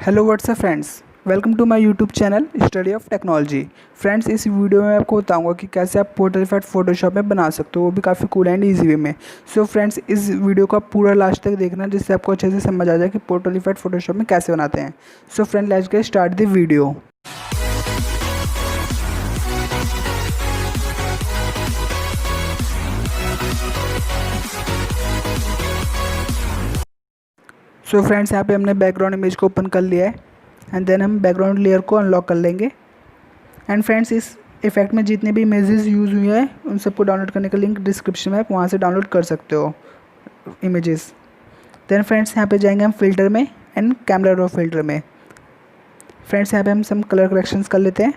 Hello what's up friends, welcome to my YouTube channel study of technology. Friends, इस video में आपको बताऊंगा कि कैसे आप पोर्ट्रेट फोटोशॉप में बना सकते हो, वो भी काफ़ी कूल एंड इजी वे में। सो फ्रेंड्स, इस वीडियो को आप पूरा लास्ट तक देखना जिससे आपको अच्छे से समझ आ जाए कि पोर्ट्रेट फोटोशॉप में कैसे बनाते हैं। So friend, let's get start the video. So friends, यहाँ पे हमने बैकग्राउंड इमेज को ओपन कर लिया है एंड देन हम बैकग्राउंड लेयर को अनलॉक कर लेंगे। एंड फ्रेंड्स, इस इफेक्ट में जितने भी इमेजेस यूज़ हुए हैं उन सबको डाउनलोड करने का लिंक डिस्क्रिप्शन में, आप वहाँ से डाउनलोड कर सकते हो इमेजेस। देन फ्रेंड्स, यहाँ पे जाएंगे हम फिल्टर में एंड कैमरा रो फिल्टर में। फ्रेंड्स, यहाँ पे हम सब कलर करेक्शंस कर लेते हैं।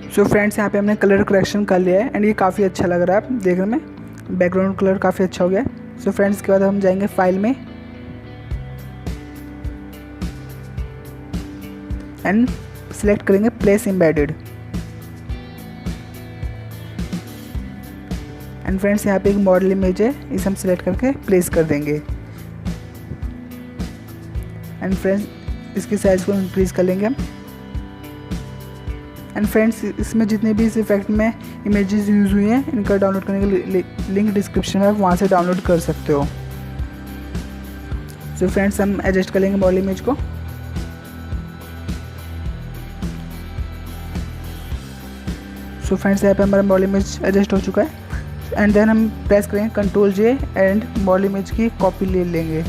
सो फ्रेंड्स, यहाँ पे हमने कलर करेक्शन कर लिया है एंड ये काफ़ी अच्छा लग रहा है देखने में। बैकग्राउंड कलर काफ़ी अच्छा हो गया है। सो फ्रेंड्स, इसके बाद हम जाएंगे फाइल में एंड सिलेक्ट करेंगे प्लेस एम्बेडेड। एंड फ्रेंड्स, यहाँ पे एक मॉडल इमेज है, इसे हम सिलेक्ट करके प्लेस कर देंगे। एंड फ्रेंड्स, इसकी साइज़ को इंक्रीज़ कर लेंगे हम। एंड फ्रेंड्स, इसमें जितने भी इस इफेक्ट में इमेजेस यूज़ हुई हैं इनका डाउनलोड करने का लिंक डिस्क्रिप्शन में, आप वहाँ से डाउनलोड कर सकते हो। सो फ्रेंड्स, हम एडजस्ट कर लेंगे मॉडल इमेज को। सो फ्रेंड्स, यहाँ पे हमारा मॉडल इमेज एडजस्ट हो चुका है। एंड देन हम प्रेस करेंगे Ctrl+J एंड मॉडल इमेज की कॉपी ले लेंगे।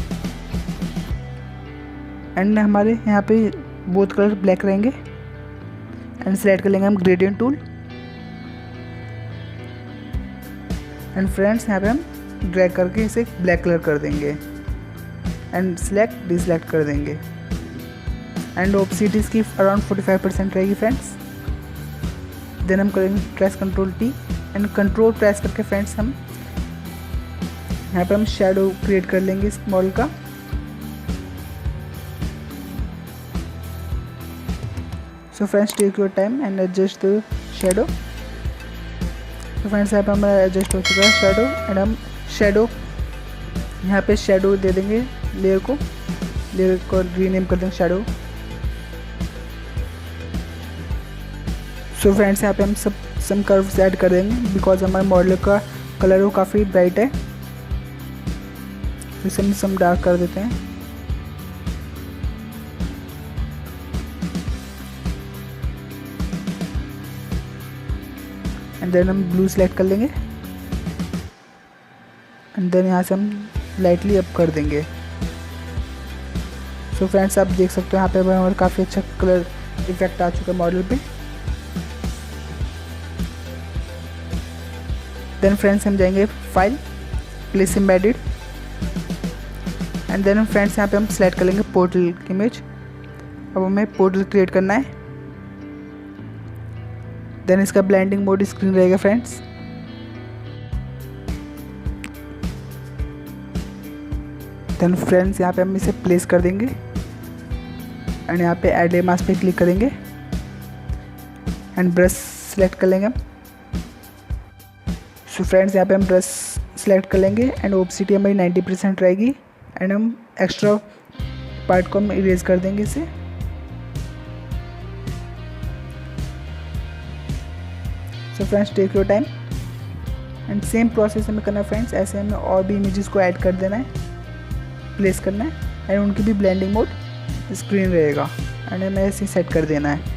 एंड हमारे यहाँ पे बोथ कलर ब्लैक रहेंगे एंड सेलेक्ट कर लेंगे हम ग्रेडियंट टूल। एंड फ्रेंड्स, यहाँ पे हम ड्रैग करके इसे ब्लैक कलर कर देंगे एंड सिलेक्ट डिसलेक्ट कर देंगे। एंड ओपेसिटी इसकी अराउंड 45% रहेगी फ्रेंड्स। देन हम करेंगे press Ctrl+T and control press करके फ्रेंड्स हम यहाँ पे हम शेडो क्रिएट कर लेंगे इस मॉडल का। So friends, take your time and adjust the shadow. तो फ्रेंड्स, यहाँ पे हमारा एडजस्ट हो चुका है शेडो। एंड हम शेडो यहाँ पे शेडो दे देंगे लेयर को रीनेम कर देंगे शेडो। सो फ्रेंड्स, यहाँ पे हम सम कर्व्स ऐड कर देंगे बिकॉज हमारे मॉडल का कलर वो काफ़ी ब्राइट है। इसे हम सम डार्क कर देते हैं। एंड देन हम ब्लू सेलेक्ट कर लेंगे एंड देन यहाँ से हम लाइटली अप कर देंगे। सो फ्रेंड्स, आप देख सकते हो यहाँ पे हमारा काफ़ी अच्छा कलर इफेक्ट आ चुका है मॉडल पे। देन फ्रेंड्स, हम जाएंगे file place embedded and then friends, यहाँ पे हम सेलेक्ट कर लेंगे पोर्टल इमेज। अब हमें पोर्टल क्रिएट करना है। देन इसका ब्लेंडिंग मोड स्क्रीन रहेगा फ्रेंड्स। देन फ्रेंड्स, यहाँ पे हम इसे प्लेस कर देंगे एंड यहाँ पे ऐड ए मास्क पे क्लिक करेंगे एंड ब्रश सेलेक्ट कर लेंगे हम। सो फ्रेंड्स, यहाँ पे हम ब्रश सेलेक्ट कर लेंगे एंड ओपेसिटी हमारी 90% रहेगी एंड हम एक्स्ट्रा पार्ट को हम इरेज कर देंगे इसे। So friends, take your time and same process हमें करना है फ्रेंड्स। ऐसे हमें और भी इमेजेस को ऐड कर देना है, प्लेस करना है एंड उनकी भी ब्लेंडिंग मोड स्क्रीन रहेगा एंड हमें ऐसे सेट कर देना है।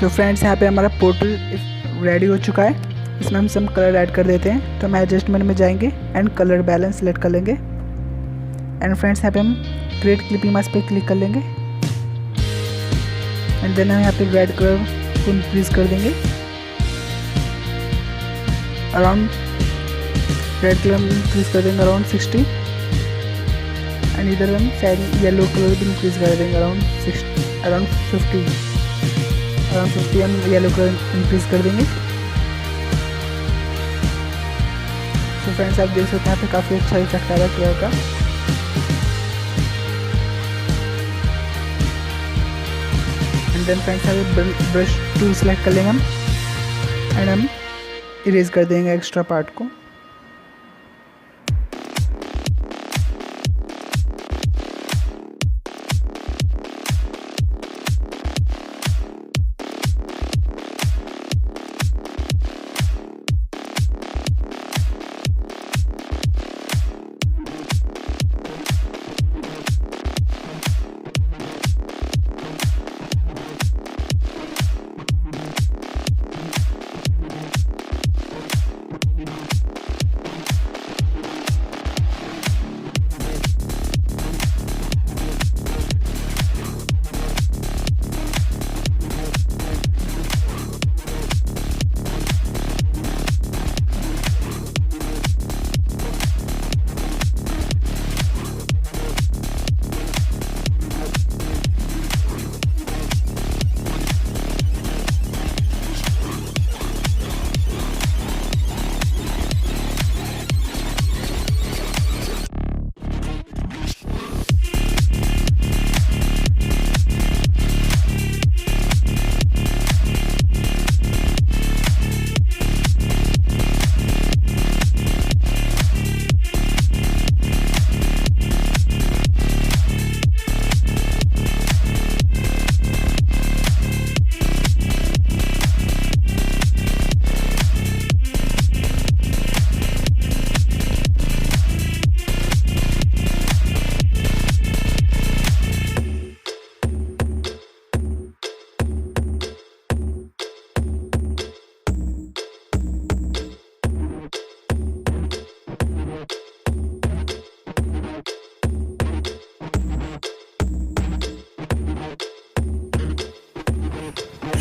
सो फ्रेंड्स यहाँ पे हमारा पोर्टल रेडी हो चुका है। इसमें हम सब कलर ऐड कर देते हैं। तो हम एडजस्टमेंट में जाएंगे एंड कलर बैलेंस सेलेक्ट कर लेंगे एंड फ्रेंड्स यहाँ पे हम क्रिएट क्लिपिंग मास्क पे क्लिक कर लेंगे एंड देन हम यहाँ पे रेड कलर को इंक्रीज कर देंगे अराउंड, रेड कलर इंक्रीज कर देंगे अराउंड 60 एंड इधर हम शायद येलो कलर भी इंक्रीज कर देंगे अराउंड 50 हम येलो कलर इंक्रीज कर देंगे। तो फ्रेंड्स आप देख सकते हैं यहाँ पे काफ़ी अच्छा इफेक्ट आ रहा है कलर का। एंड देन फ्रेंड्स यहाँ पे ब्रश टूल सेलेक्ट कर लेंगे हम एंड हम इरेज कर देंगे एक्स्ट्रा पार्ट को।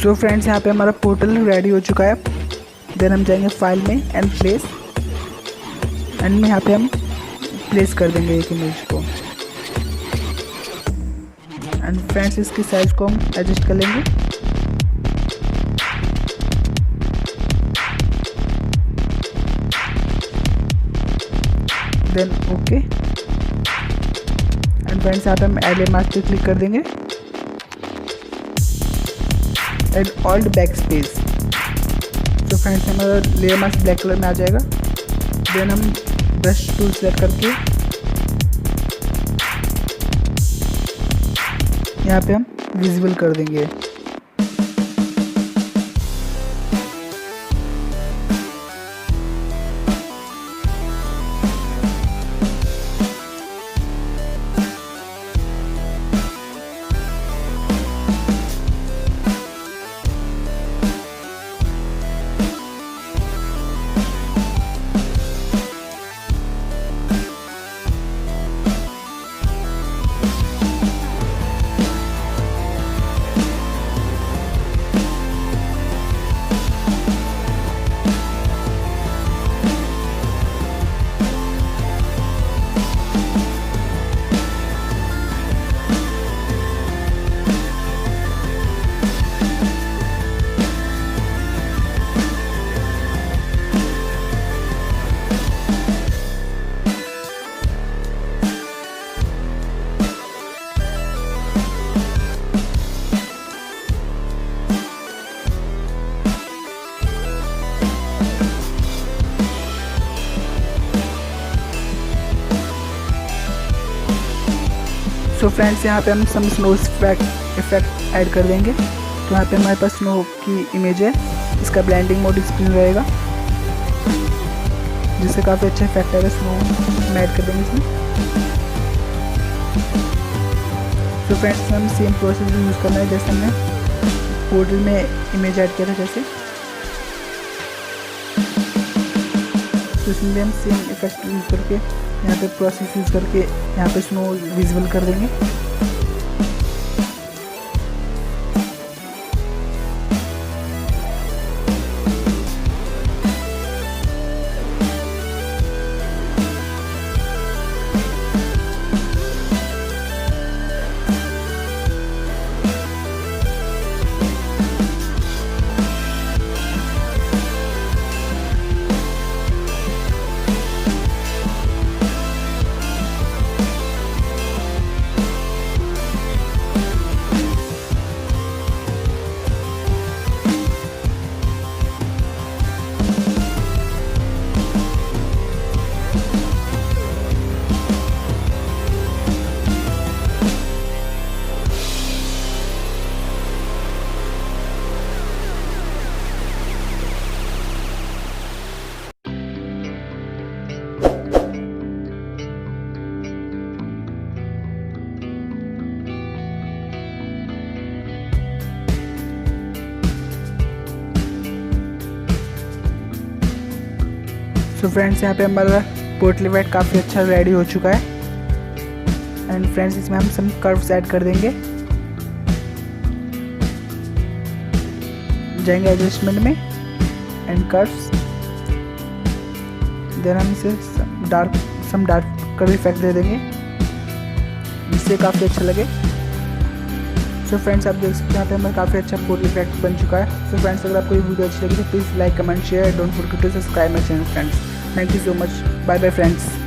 सो फ्रेंड्स यहाँ पे हमारा पोर्टल रेडी हो चुका है। देन हम जाएंगे फाइल में एंड प्लेस एंड में यहाँ पे हम प्लेस कर देंगे एक इमेज को एंड फ्रेंड्स इसकी साइज को हम एडजस्ट कर लेंगे। देन ओके एंड फ्रेंड्स यहाँ पे हम एड मास्क पे क्लिक कर देंगे एंड ऑल्ट बैक स्पेस। तो फ्रेंड्स हमारा लेयर मास्क ब्लैक कलर में आ जाएगा। देन हम ब्रश टूल सेलेक्ट करके यहाँ पे हम विजिबल कर देंगे। सो फ्रेंड्स यहाँ पे हम सम स्नो इफेक्ट ऐड कर देंगे। तो यहाँ पे हमारे पास स्नो की इमेज है, इसका ब्लेंडिंग मोड स्क्रीन रहेगा जिससे काफ़ी अच्छा इफेक्ट आएगा। स्नो हम ऐड कर देंगे इसमें। तो फ्रेंड्स हम सेम प्रोसेस यूज़ करना है जैसे हमने पोर्टल में इमेज ऐड किया था जैसे, तो इसमें भी हम सेम इफेक्ट यूज़ करके यहाँ पे प्रोसेस यूज़ करके यहाँ पे स्नो विजिबल कर देंगे। सो फ्रेंड्स यहाँ पे हमारा पोर्टल इफेक्ट काफ़ी अच्छा रेडी हो चुका है। एंड फ्रेंड्स इसमें हम सम कर्व्स ऐड कर देंगे, जाएंगे एडजस्टमेंट में एंड कर्व्स, देन हम इसे सम डार्क कर्व इफेक्ट दे देंगे जिससे काफ़ी अच्छा लगे। सो फ्रेंड्स आप देख सकते हैं यहाँ पे हमारा काफ़ी अच्छा पोर्टल इफेक्ट बन चुका है। सो फ्रेंड्स अगर आपको ये वीडियो अच्छी लगी तो please like comment share, don't forget to subscribe my channel friends. Thank you so much, bye bye friends.